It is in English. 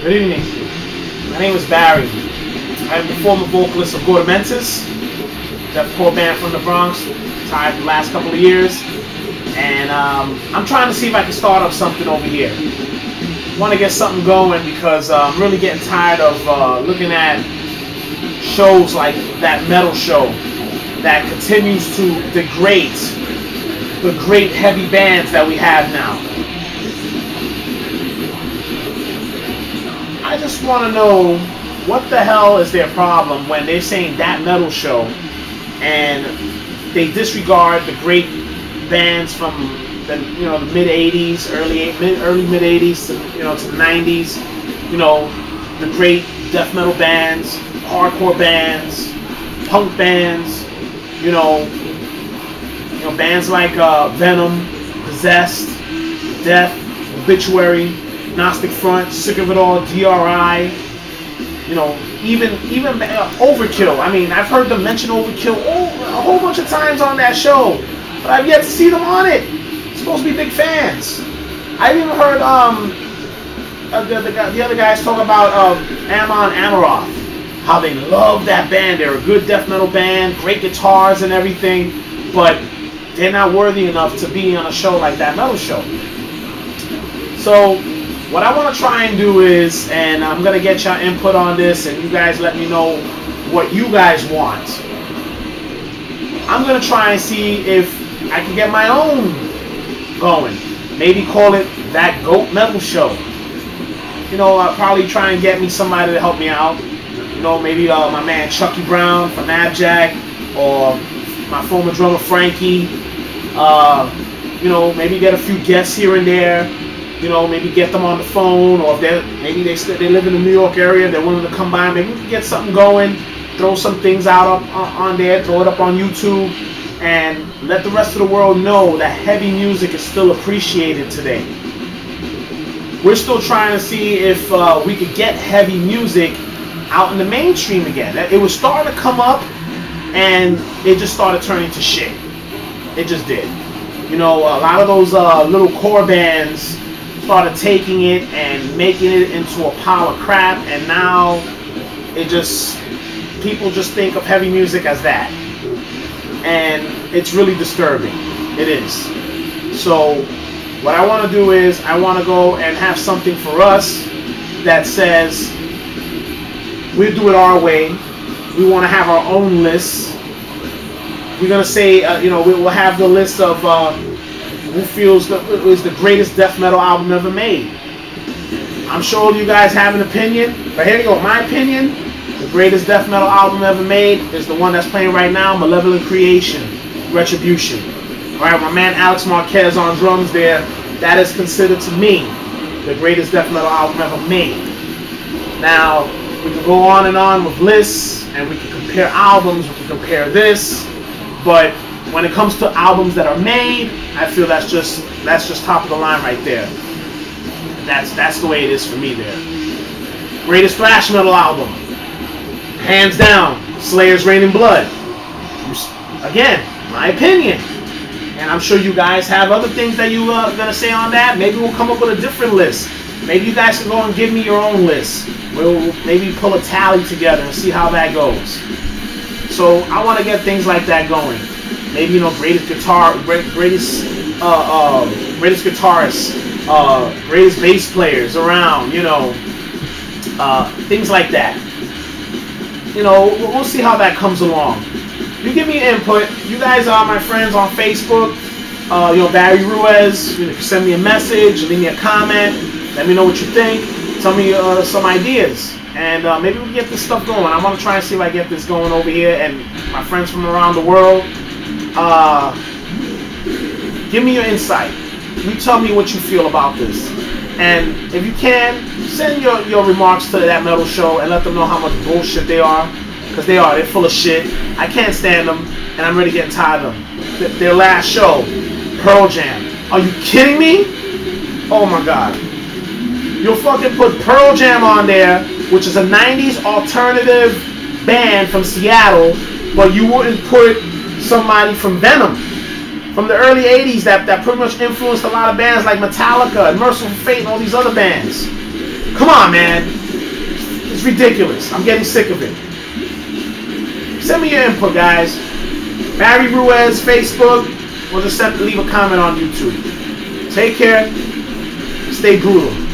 Good evening. My name is Barry. I'm the former vocalist of Gordementis, deathcore band from the Bronx. Retired the last couple of years, and I'm trying to see if I can start up something over here. Want to get something going because I'm really getting tired of looking at shows like that metal show that continues to degrade the great heavy bands that we have now. I just want to know what the hell is their problem when they're saying that metal show and they disregard the great bands from the the mid '80s, early mid '80s to to the '90s. The great death metal bands, hardcore bands, punk bands. Bands like Venom, Possessed, Death, Obituary, Gnostic Front, Sick of It All, DRI. Even Overkill. I mean, I've heard them mention Overkill a whole bunch of times on that show, but I've yet to see them on it. Supposed to be big fans. I've even heard the other guys talk about Amon Amarth, how they love that band. They're a good death metal band, great guitars and everything, but they're not worthy enough to be on a show like that metal show. So what I want to try and do is, and I'm going to get your input on this, and you guys let me know what you guys want. I'm going to try and see if I can get my own going. Maybe call it That Goat Metal Show. I'll probably try and get me somebody to help me out. Maybe my man Chucky Brown from Abjack, or my former drummer Frankie. Maybe get a few guests here and there. Maybe get them on the phone, or if maybe they live in the New York area, they're willing to come by. Maybe we can get something going, throw some things out on there, throw it up on YouTube, and let the rest of the world know that heavy music is still appreciated today. We're still trying to see if we could get heavy music out in the mainstream again. It was starting to come up, and it just started turning to shit. It just did. A lot of those little core bands started taking it and making it into a pile of crap, and now people just think of heavy music as that, and it's really disturbing. It is. So what I want to do is I want to go and have something for us that says we'll do it our way. We want to have our own lists. We're gonna say we'll have the list of who feels is the greatest death metal album ever made. I'm sure you guys have an opinion, but here you go. My opinion: the greatest death metal album ever made is the one that's playing right now, Malevolent Creation, Retribution. All right, my man Alex Marquez on drums there. That is considered to me the greatest death metal album ever made. Now we can go on with lists, and we can compare albums. We can compare this. But when it comes to albums that are made, I feel that's just top of the line right there. That's the way it is for me there. Greatest thrash metal album, hands down, Slayer's Reign in Blood. Again, my opinion. And I'm sure you guys have other things that you are gonna say on that. Maybe we'll come up with a different list. Maybe you guys can go and give me your own list. We'll maybe pull a tally together and see how that goes. So I want to get things like that going. Maybe greatest guitarists, greatest bass players around. Things like that. We'll see how that comes along. You give me input. You guys are my friends on Facebook. Barry Ruiz. You can send me a message, leave me a comment. Let me know what you think. Tell me some ideas. And maybe we can get this stuff going. I want to try and see if I get this going over here. And my friends from around the world, give me your insight. You tell me what you feel about this. And if you can, send your remarks to that metal show and let them know how much bullshit they are. Because they're full of shit. I can't stand them, and I'm really getting tired of them. Their last show, Pearl Jam. Are you kidding me? Oh my God. You'll fucking put Pearl Jam on there, which is a 90s alternative band from Seattle, but you wouldn't put somebody from Venom from the early 80s that pretty much influenced a lot of bands like Metallica and Merciful Fate and all these other bands. Come on, man. It's ridiculous. I'm getting sick of it. Send me your input, guys. Barry Ruiz, Facebook, or just leave a comment on YouTube. Take care. Stay brutal.